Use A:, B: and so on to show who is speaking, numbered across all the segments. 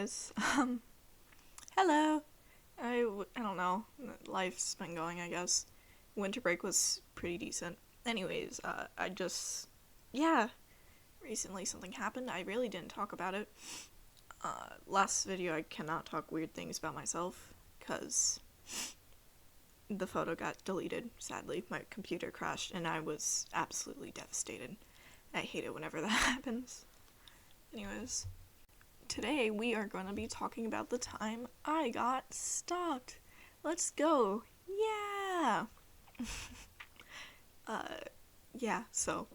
A: Anyways, hello. I don't know. Life's been going, I guess. Winter break was pretty decent. Anyways, yeah, recently something happened. I really didn't talk about it. Last video I cannot talk weird things about myself, because the photo got deleted, sadly. My computer crashed, and I was absolutely devastated. I hate it whenever that happens. Anyways, today we are going to be talking about the time I got stalked. Let's go. Yeah. So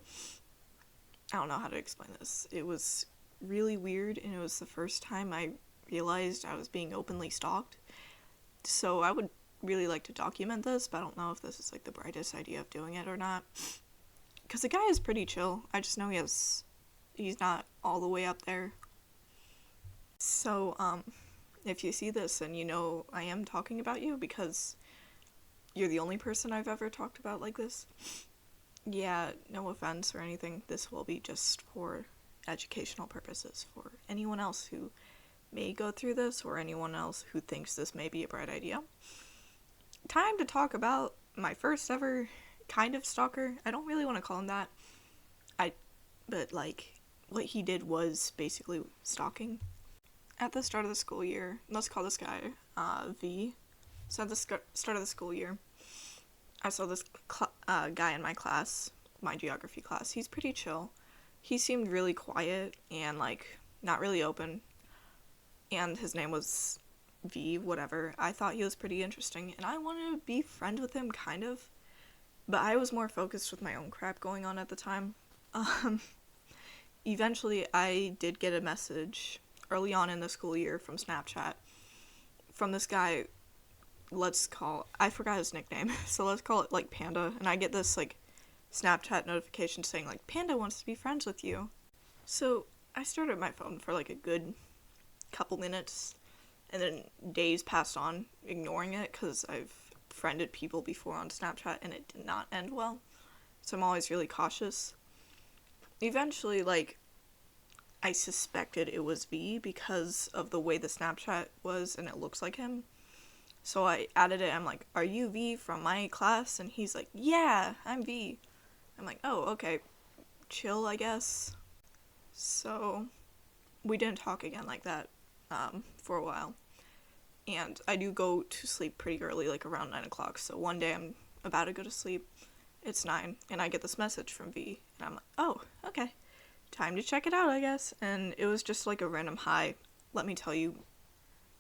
A: I don't know how to explain this. It was really weird, and it was the first time I realized I was being openly stalked. So I would really like to document this, but I don't know if this is like the brightest idea of doing it or not. Because the guy is pretty chill. I just know he's not all the way up there. So, if you see this, and you know I am talking about you because you're the only person I've ever talked about like this. Yeah, no offense or anything. This will be just for educational purposes for anyone else who may go through this or anyone else who thinks this may be a bright idea. Time to talk about my first ever kind of stalker. I don't really want to call him that. But what he did was basically stalking. At the start of the school year, let's call this guy V. So at the start of the school year, I saw this guy in my class, my geography class. He's pretty chill. He seemed really quiet and not really open. And his name was V, whatever. I thought he was pretty interesting, and I wanted to be friends with him, kind of. But I was more focused with my own crap going on at the time. Eventually, I did get a message early on in the school year from Snapchat from this guy. I forgot his nickname, so let's call it Panda. And I get this Snapchat notification saying Panda wants to be friends with you. So I stared at my phone for a good couple minutes, and then days passed on ignoring it because I've friended people before on Snapchat and it did not end well. So I'm always really cautious. Eventually, I suspected it was V because of the way the Snapchat was and it looks like him. So I added it. I'm like, "Are you V from my class?" And he's like, "Yeah, I'm V." I'm like, "Oh, okay. Chill, I guess." So we didn't talk again like that for a while. And I do go to sleep pretty early, around 9 o'clock. So one day I'm about to go to sleep. It's 9, and I get this message from V. And I'm like, "Oh, okay. Time to check it out, I guess." And it was just a random hi. Let me tell you,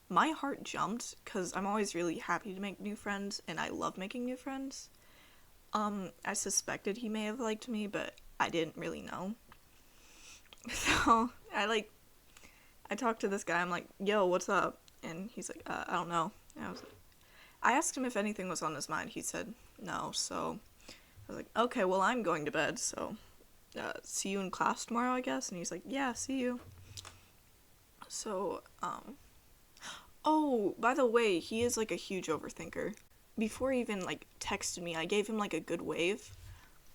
A: my heart jumped, because I'm always really happy to make new friends, and I love making new friends. I suspected he may have liked me, but I didn't really know. So, I talked to this guy, I'm like, "Yo, what's up?" And he's like, "I don't know." And I asked him if anything was on his mind. He said no, so I was like, "Okay, well, I'm going to bed, so see you in class tomorrow, I guess." And he's like, "Yeah, see you." So, oh, by the way, he is a huge overthinker. Before he even texted me, I gave him a good wave.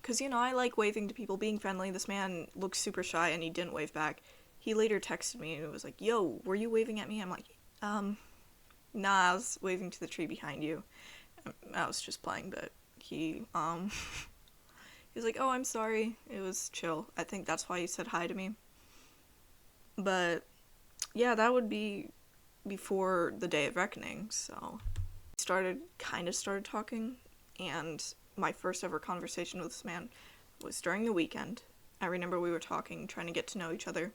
A: Because, I like waving to people, being friendly. This man looks super shy and he didn't wave back. He later texted me and it was like, "Yo, were you waving at me?" I'm like, nah, I was waving to the tree behind you. I was just playing, but he was like, "Oh, I'm sorry. It was chill." I think that's why he said hi to me. But yeah, that would be before the day of reckoning. So we started talking, and my first ever conversation with this man was during the weekend. I remember we were talking, trying to get to know each other,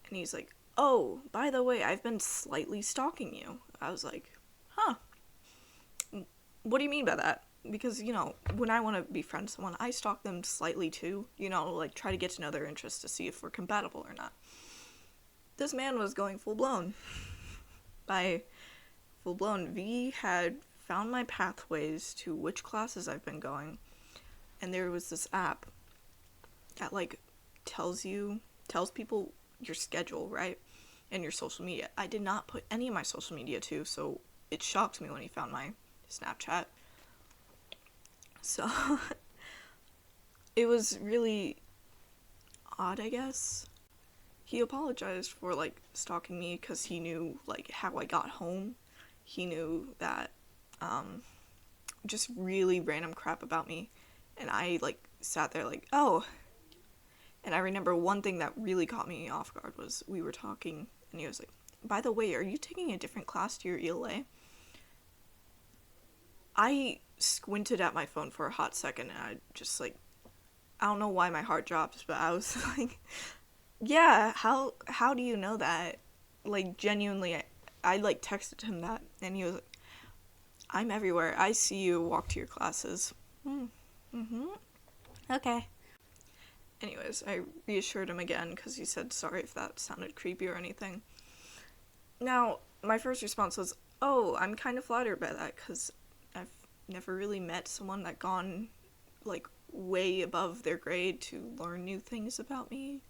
A: and he's like, "Oh, by the way, I've been slightly stalking you." I was like, "Huh, what do you mean by that?" Because, when I want to be friends with someone, I stalk them slightly too, try to get to know their interests to see if we're compatible or not. This man was going full blown. By full blown, V had found my pathways to which classes I've been going, and there was this app that tells people your schedule, right? And your social media. I did not put any of my social media too, so it shocked me when he found my Snapchat. So it was really odd, I guess. he apologized for, like, stalking me because he knew, like, how I got home. He knew that, just really random crap about me. And I, like, sat there like, oh. And I remember one thing that really caught me off guard was we were talking, and he was like, by the way, are you taking a different class to your ELA? I squinted at my phone for a hot second, and I just, like, I don't know why my heart dropped, but I was like, yeah, how do you know that? Like, genuinely, I like, texted him that, and he was like, I'm everywhere. I see you walk to your classes. Mm-hmm. Okay. Anyways, I reassured him again, because he said sorry if that sounded creepy or anything. Now, my first response was, oh, I'm kind of flattered by that, because I've never really met someone that gone, like, way above their grade to learn new things about me,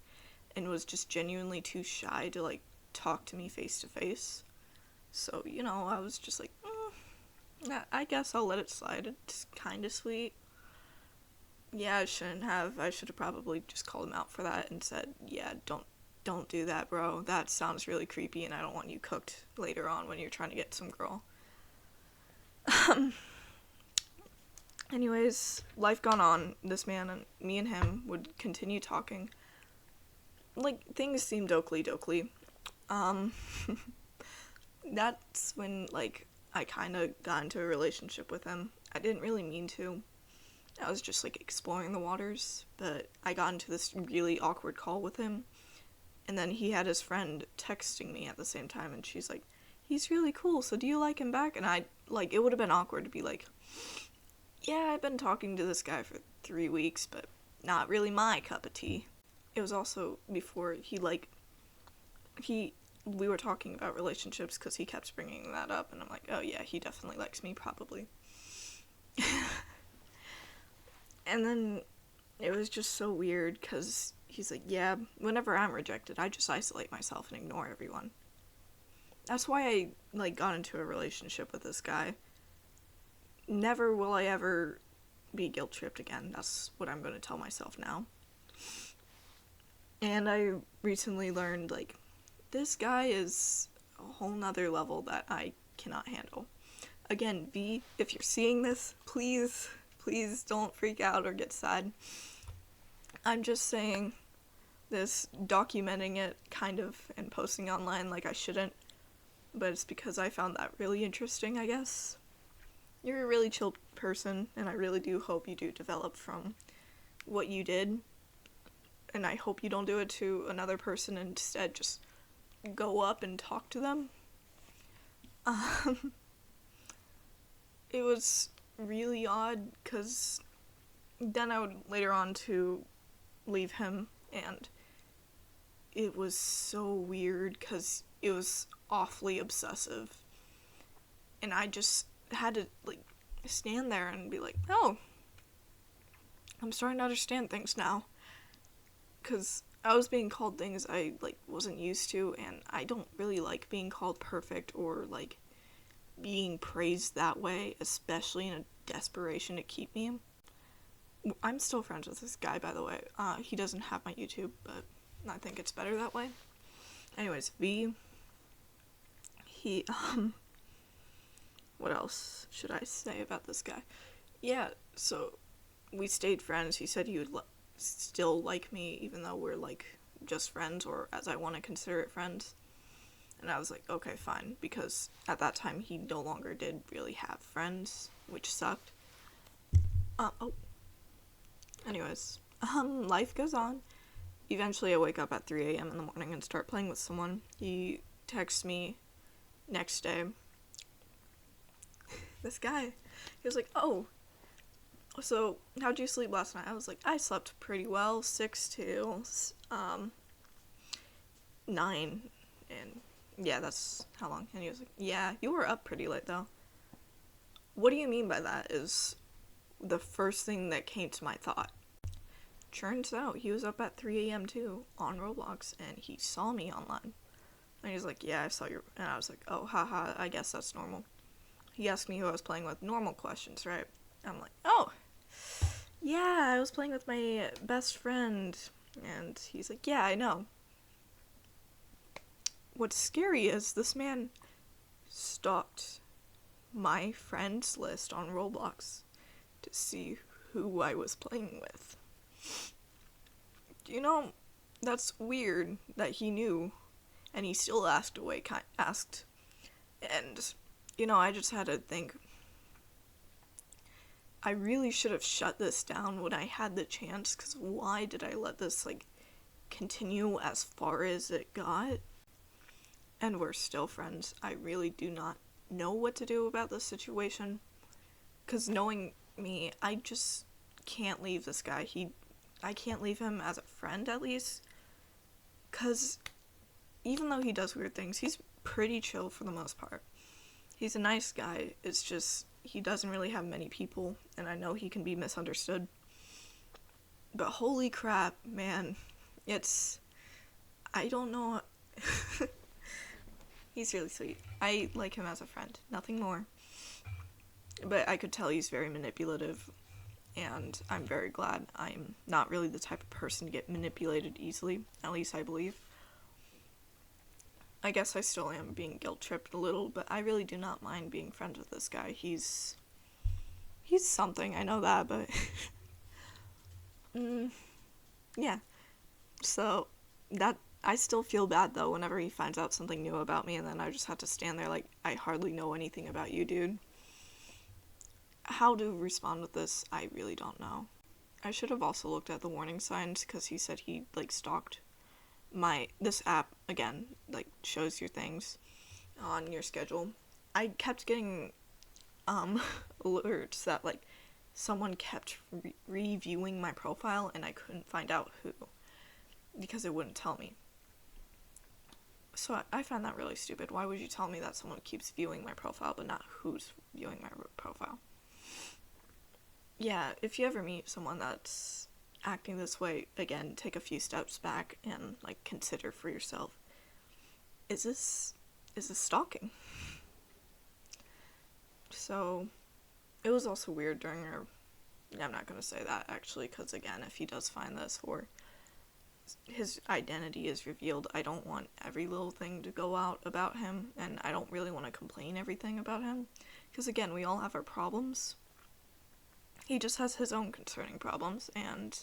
A: and was just genuinely too shy to, like, talk to me face to face. So, you know, I was just like, I guess I'll let it slide. It's kind of sweet. Yeah, I shouldn't have. I should have probably just called him out for that and said, yeah, don't do that, bro. That sounds really creepy, and I don't want you cooked later on when you're trying to get some girl. Anyways, life gone on. This man and me and him would continue talking. Like, things seemed oakley-dokley. That's when, like, I kind of got into a relationship with him. I didn't really mean to. I was just, like, exploring the waters, but I got into this really awkward call with him, and then he had his friend texting me at the same time, and she's like, he's really cool, so do you like him back? And I, like, it would have been awkward to be like, yeah, I've been talking to this guy for 3 weeks, but not really my cup of tea. It was also before we were talking about relationships because he kept bringing that up, and I'm like, oh yeah, he definitely likes me, probably. And then it was just so weird because he's like, yeah, whenever I'm rejected, I just isolate myself and ignore everyone. That's why I, like, got into a relationship with this guy. Never will I ever be guilt-tripped again. That's what I'm going to tell myself now. And I recently learned, like, this guy is a whole nother level that I cannot handle. Again, V, if you're seeing this, please don't freak out or get sad. I'm just saying this, documenting it, kind of, and posting online like I shouldn't, but it's because I found that really interesting, I guess. You're a really chill person, and I really do hope you do develop from what you did, and I hope you don't do it to another person and instead just go up and talk to them. It was really odd, because then I would later on to leave him, and it was so weird, because it was awfully obsessive, and I just had to, like, stand there and be like, oh, I'm starting to understand things now, because I was being called things I, like, wasn't used to, and I don't really like being called perfect or, like, being praised that way, especially in a desperation to keep me. I'm still friends with this guy, by the way. He doesn't have my YouTube, but I think it's better that way. Anyways, V, he, what else should I say about this guy? Yeah, so we stayed friends. He said he would still like me, even though we're, like, just friends, or as I want to consider it, friends. And I was like, okay, fine, because at that time he no longer did really have friends, which sucked. Anyways, life goes on. Eventually I wake up at 3 a.m. in the morning and start playing with someone. He texts me next day. This guy, he was like, oh, so how'd you sleep last night? I was like, I slept pretty well, 6 to 9, and yeah, that's how long. And he was like, yeah, you were up pretty late though. What do you mean by that is the first thing that came to my thought. Turns out he was up at 3 a.m. too, on Roblox, and he saw me online. And he's like, yeah, I saw your, and I was like, oh, haha, I guess that's normal. He asked me who I was playing with, normal questions, right? I'm like, oh, yeah, I was playing with my best friend. And he's like, yeah, I know. what's scary is this man stalked my friends list on Roblox to see who I was playing with. You know, that's weird that he knew, and he still asked. And, I just had to think, I really should have shut this down when I had the chance, because why did I let this, continue as far as it got? And we're still friends. I really do not know what to do about this situation, because knowing me, I just can't leave this guy. I can't leave him as a friend, at least, because even though he does weird things, he's pretty chill for the most part. He's a nice guy. It's just, he doesn't really have many people, and I know he can be misunderstood. But holy crap, man. I don't know. He's really sweet. I like him as a friend, nothing more. But I could tell he's very manipulative, and I'm very glad I'm not really the type of person to get manipulated easily, at least I believe. I guess I still am being guilt-tripped a little, but I really do not mind being friends with this guy. He's something, I know that, but yeah. So, that, I still feel bad, though, whenever he finds out something new about me, and then I just have to stand there like, I hardly know anything about you, dude. How to respond with this, I really don't know. I should have also looked at the warning signs, because he said he, stalked this app, again, shows your things on your schedule. I kept getting, alerts that, someone kept reviewing my profile, and I couldn't find out who, because it wouldn't tell me. So I find that really stupid. Why would you tell me that someone keeps viewing my profile, but not who's viewing my profile? Yeah, if you ever meet someone that's acting this way, again, take a few steps back and, consider for yourself. Is this stalking? So, it was also weird during I'm not gonna say that, actually, because, again, if he does find this, or his identity is revealed, I don't want every little thing to go out about him, and I don't really want to complain everything about him, because, again, we all have our problems. He just has his own concerning problems, and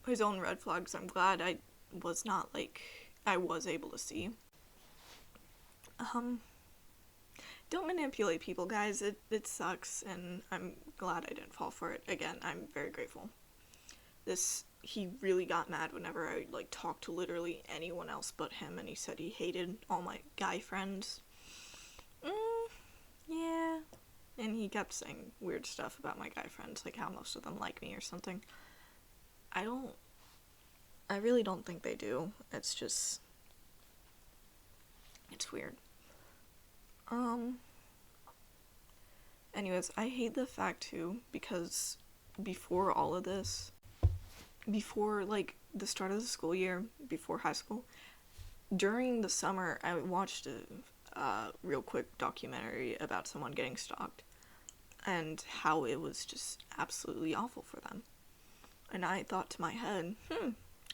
A: his own red flags. I'm glad I was not, I was able to see. Don't manipulate people, guys. It sucks, and I'm glad I didn't fall for it. Again, I'm very grateful. He really got mad whenever I, talked to literally anyone else but him, and he said he hated all my guy friends. Yeah. And he kept saying weird stuff about my guy friends, how most of them like me or something. I really don't think they do. It's just, it's weird. Anyways, I hate the fact, too, because before all of this, before, the start of the school year, before high school, during the summer, I watched a real quick documentary about someone getting stalked, and how it was just absolutely awful for them. And I thought to my head,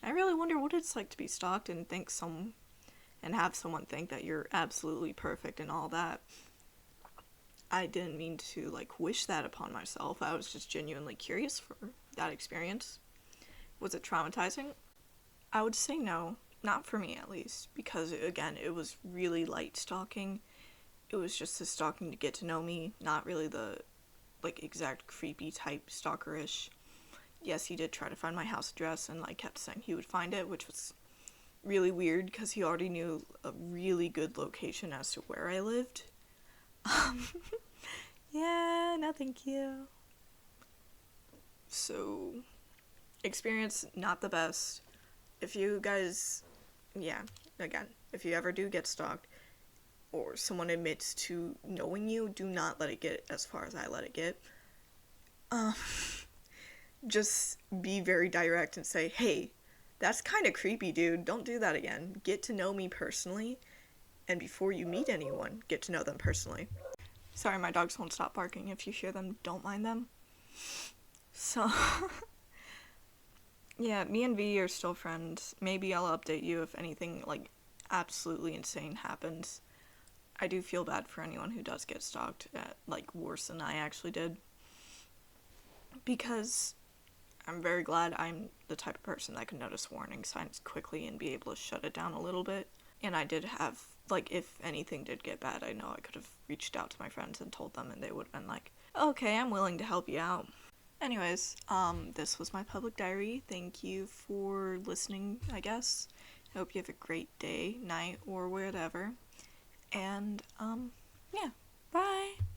A: I really wonder what it's like to be stalked and have someone think that you're absolutely perfect and all that. I didn't mean to, wish that upon myself. I was just genuinely curious for that experience. Was it traumatizing? I would say no. Not for me, at least. Because, again, it was really light stalking. It was just the stalking to get to know me, not really the, exact creepy type stalkerish. Yes, he did try to find my house address and, kept saying he would find it, which was really weird, because he already knew a really good location as to where I lived. Yeah, no thank you. So, experience, not the best. If you guys, again, if you ever do get stalked, or someone admits to knowing you, do not let it get as far as I let it get. Just be very direct and say, hey, that's kind of creepy, dude. Don't do that again. Get to know me personally, and before you meet anyone, get to know them personally. Sorry, my dogs won't stop barking. If you hear them, don't mind them. So, yeah, me and V are still friends. Maybe I'll update you if anything, absolutely insane happens, I do feel bad for anyone who does get stalked, like, worse than I actually did. Because I'm very glad I'm the type of person that can notice warning signs quickly and be able to shut it down a little bit. And I did have, like, if anything did get bad, I know I could have reached out to my friends and told them, and they would have been like, okay, I'm willing to help you out. Anyways, this was my public diary. Thank you for listening, I guess. I hope you have a great day, night, or whatever. And, yeah, bye!